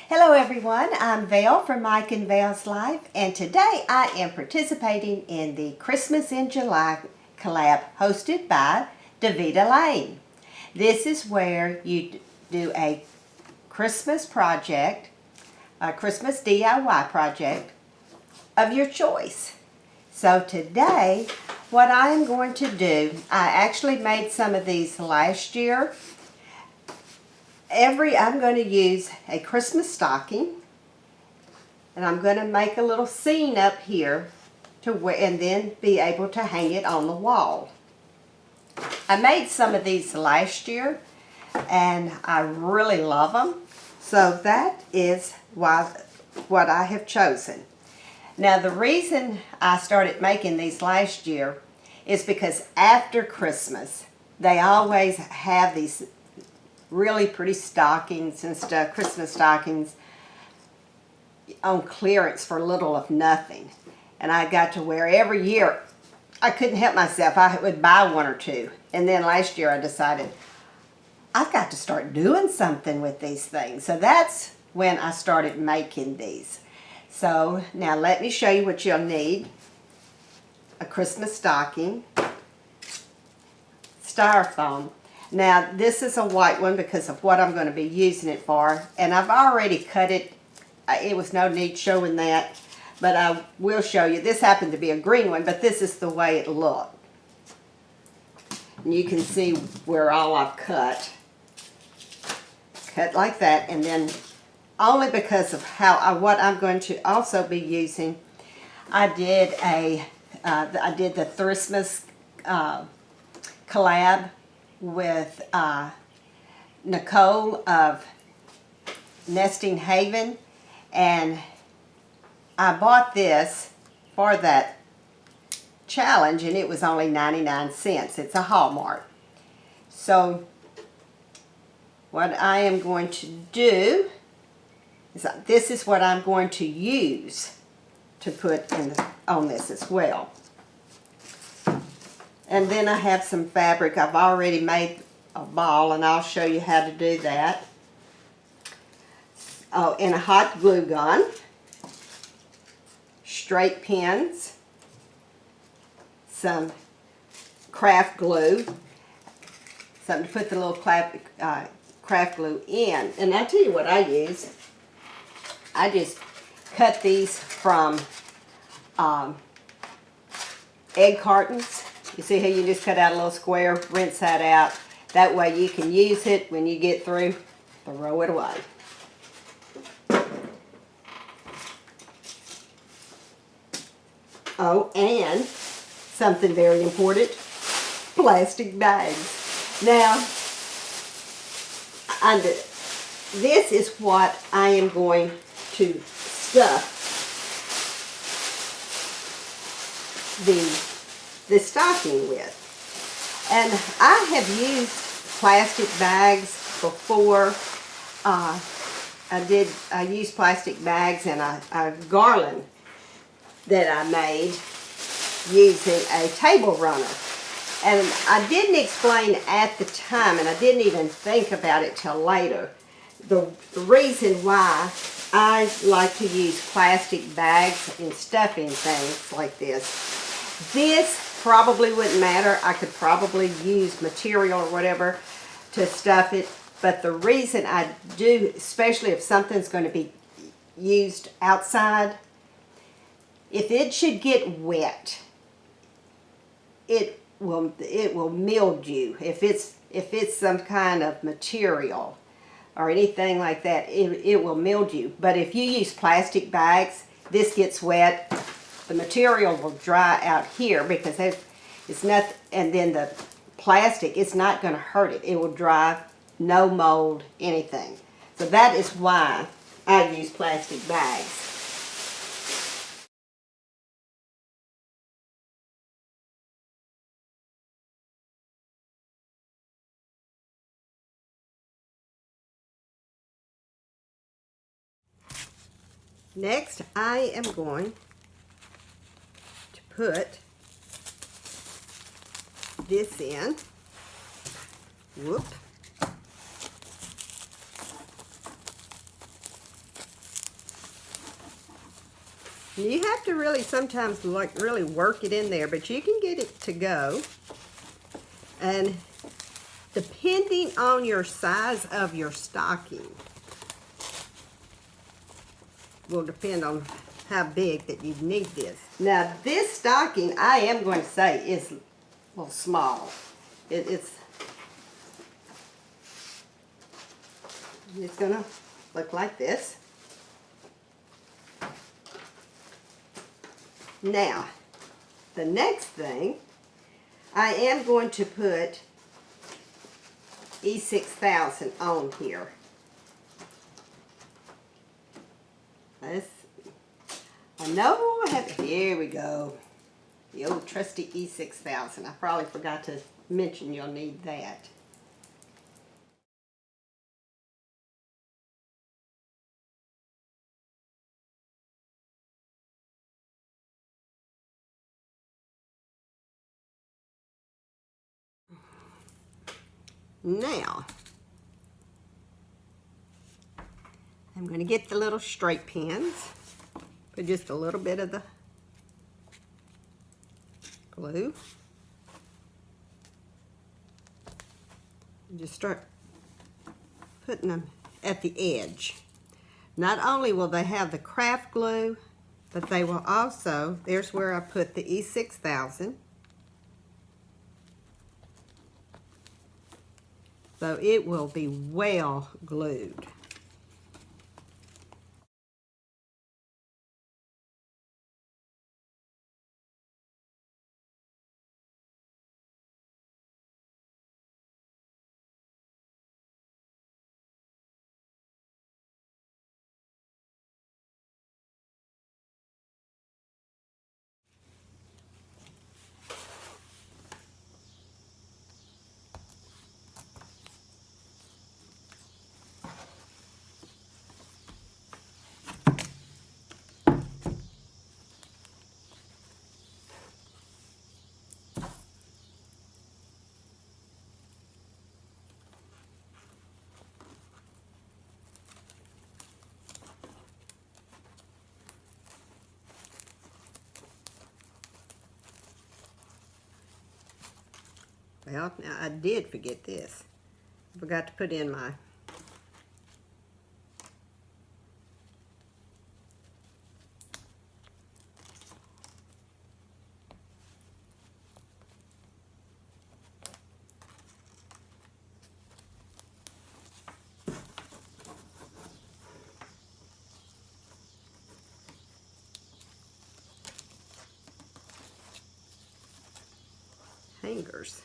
Hello everyone, I'm Val from Mike and Val's Life, and today I am participating in the Christmas in July collab hosted by Daveda Lane. This is where you do a Christmas project, a Christmas DIY project of your choice. So today, what I am going to do, I actually made some of these last year. I'm going to use a Christmas stocking, and I'm going to make a little scene up here and then be able to hang it on the wall. I made some of these last year and I really love them, so that is what I have chosen. Now the reason I started making these last year is because after Christmas they always have these really pretty stockings and stuff, Christmas stockings on clearance for little of nothing. And I got to where every year I couldn't help myself. I would buy one or two. And then last year I decided I've got to start doing something with these things. So that's when I started making these. So now let me show you what you'll need. A Christmas stocking, styrofoam. Now this is a white one because of what I'm going to be using it for, and I've already cut it. It was no need showing that, but I will show you. This happened to be a green one, but this is the way it looked. And you can see where all I've cut like that, and then only because of what I'm going to also be using, I did the Thriftmas collab with Nicole of Nesting Haven, and I bought this for that challenge and it was only 99 cents. It's a Hallmark. So what I am going to do is this is what I'm going to use to put on this as well. And then I have some fabric. I've already made a ball, and I'll show you how to do that. Oh, and a hot glue gun, straight pins, some craft glue, something to put the little craft glue in. And I'll tell you what I use. I just cut these from egg cartons. You see how you just cut out a little square, rinse that out. That way you can use it when you get through, throw it away. Oh, and something very important, plastic bags. Now, this is what I am going to stuff the stocking with. And I have used plastic bags before. I used plastic bags in a garland that I made using a table runner. And I didn't explain at the time, and I didn't even think about it till later, the reason why I like to use plastic bags in stuffing things like this. This probably wouldn't matter. I could probably use material or whatever to stuff it. But the reason I do, especially if something's going to be used outside, if it should get wet, it will mildew. If it's some kind of material or anything like that, it will mildew. But if you use plastic bags, this gets wet. The material will dry out here because it's not, and then the plastic, it's not going to hurt it. It will dry, no mold, anything. So that is why I use plastic bags. Next, I am going to put this in. Whoop. You have to really sometimes like really work it in there, but you can get it to go. And depending on your size of your stocking will depend on how big that you need this. Now this stocking, I am going to say, is a little small. It's gonna look like this. Now, the next thing, I am going to put E6000 on here. I know I have, here we go. The old trusty E6000. I probably forgot to mention you'll need that. Now, I'm going to get the little straight pins, put just a little bit of the glue, and just start putting them at the edge. Not only will they have the craft glue, but they will also, there's where I put the E6000. So it will be well glued. Well, now I did forget this. I forgot to put in my hangers.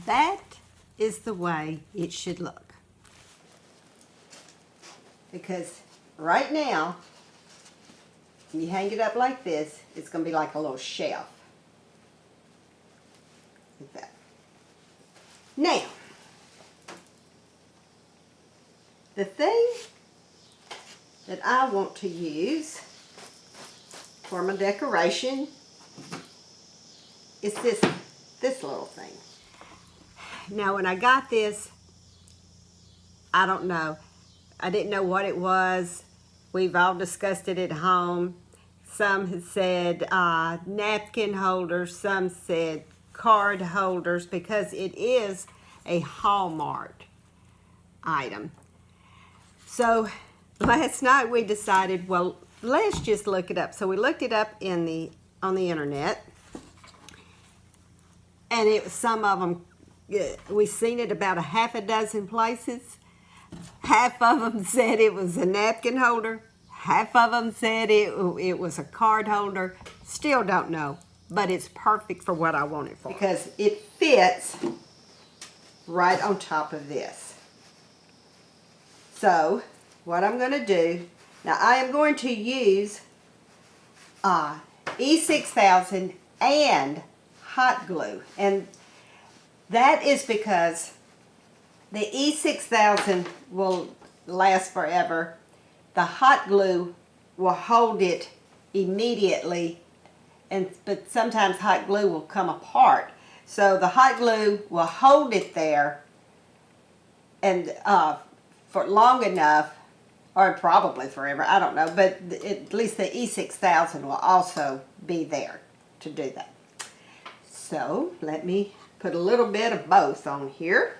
that is the way it should look. Because right now, when you hang it up like this, it's going to be like a little shelf. Like that. Now, the thing that I want to use for my decoration is this little thing. Now, when I got this, I don't know. I didn't know what it was. We've all discussed it at home. Some had said napkin holders. Some said card holders, because it is a Hallmark item. So last night we decided, well, let's just look it up. So we looked it up on the internet, and it was some of them. We seen it about a half a dozen places. Half of them said it was a napkin holder. Half of them said it was a card holder. Still don't know, but it's perfect for what I want it for. Because it fits right on top of this. So, what I'm going to do, now I am going to use E6000 and hot glue. And that is because the E6000 will last forever. The hot glue will hold it immediately, but sometimes hot glue will come apart. So the hot glue will hold it there and for long enough, or probably forever, I don't know, but at least the E6000 will also be there to do that. So let me put a little bit of both on here.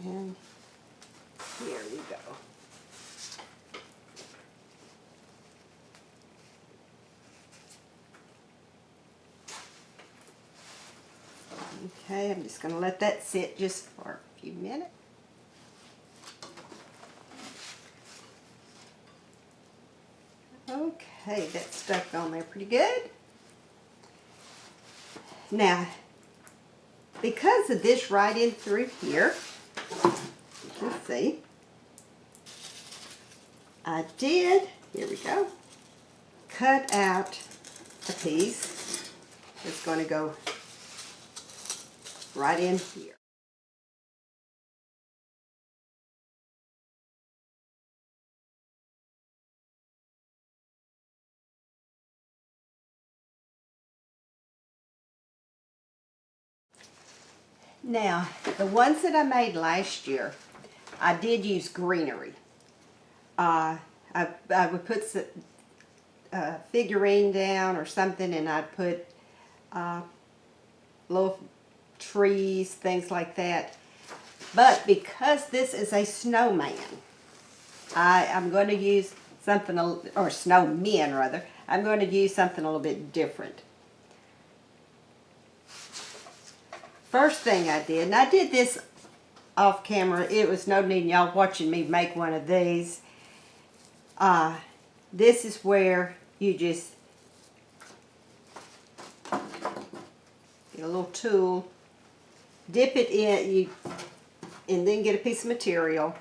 And here we go. Okay, I'm just going to let that sit just for a few minutes. Okay, that's stuck on there pretty good. Now, because of this right in through here, you can see, I did, here we go, cut out a piece that's going to go right in here. Now, the ones that I made last year, I did use greenery. I would put a figurine down or something, and I'd put little trees, things like that. But because this is a snowman, I'm going to use something, or snowmen rather, I'm going to use something a little bit different. First thing I did, and I did this off camera, it was no need in y'all watching me make one of these. This is where you just get a little tool dip it in, and then get a piece of material.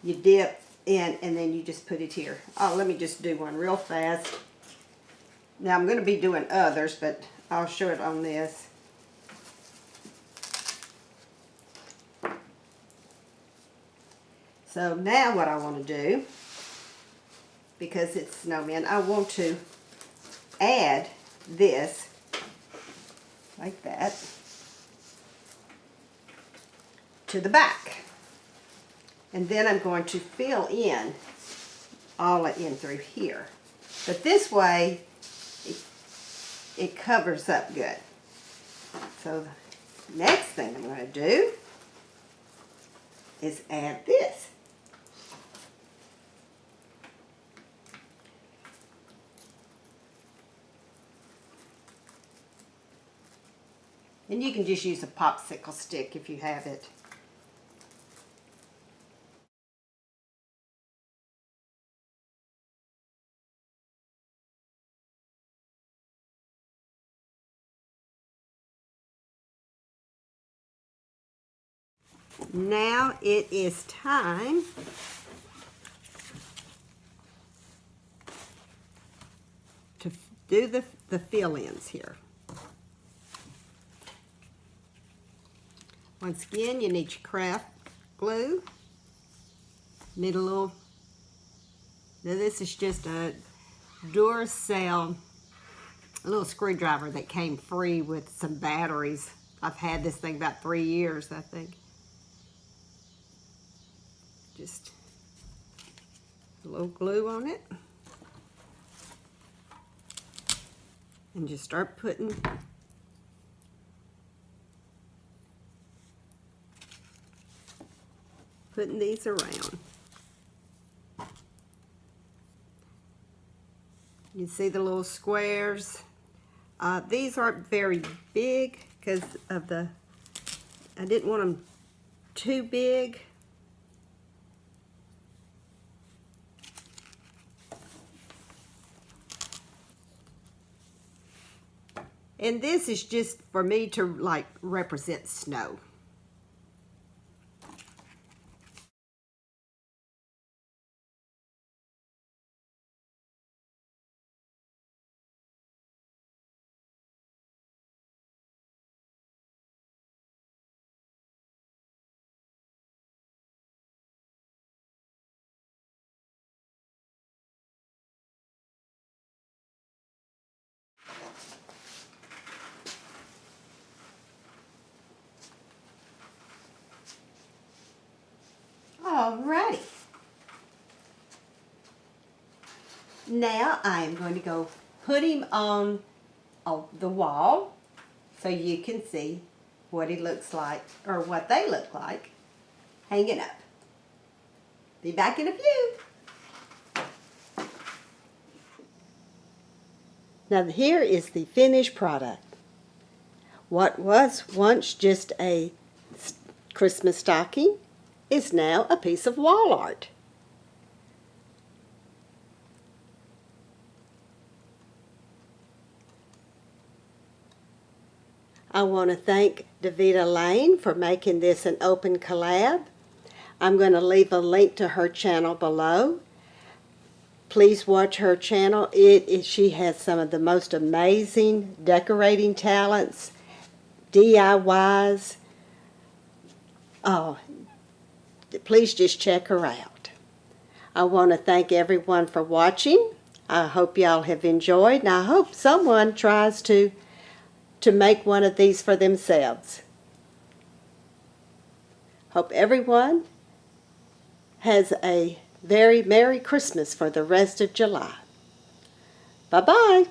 You dip in, and then you just put it here. Oh, let me just do one real fast. Now I'm going to be doing others, but I'll show it on this. So now what I want to do, because it's snowman, I want to add this like that to the back. And then I'm going to fill in all in through here. But this way, it covers up good. So the next thing I'm going to do is add this. And you can just use a popsicle stick if you have it. Now it is time to do the fill-ins here. Once again, you need your craft glue. Need a little, now this is just a Duracell, a little screwdriver that came free with some batteries. I've had this thing about 3 years, I think. Just a little glue on it. And just start putting these around. You see the little squares. These aren't very big because of I didn't want them too big. And this is just for me to like represent snow. Alrighty. Now I am going to go put him on the wall so you can see what he looks like, or what they look like, hanging up. Be back in a few. Now here is the finished product. What was once just a Christmas stocking is now a piece of wall art. I want to thank Daveda Lane for making this an open collab. I'm going to leave a link to her channel below. Please watch her channel. She has some of the most amazing decorating talents, DIYs. Oh, please just check her out. I want to thank everyone for watching. I hope y'all have enjoyed, and I hope someone tries to make one of these for themselves. Hope everyone has a very Merry Christmas for the rest of July. Bye-bye.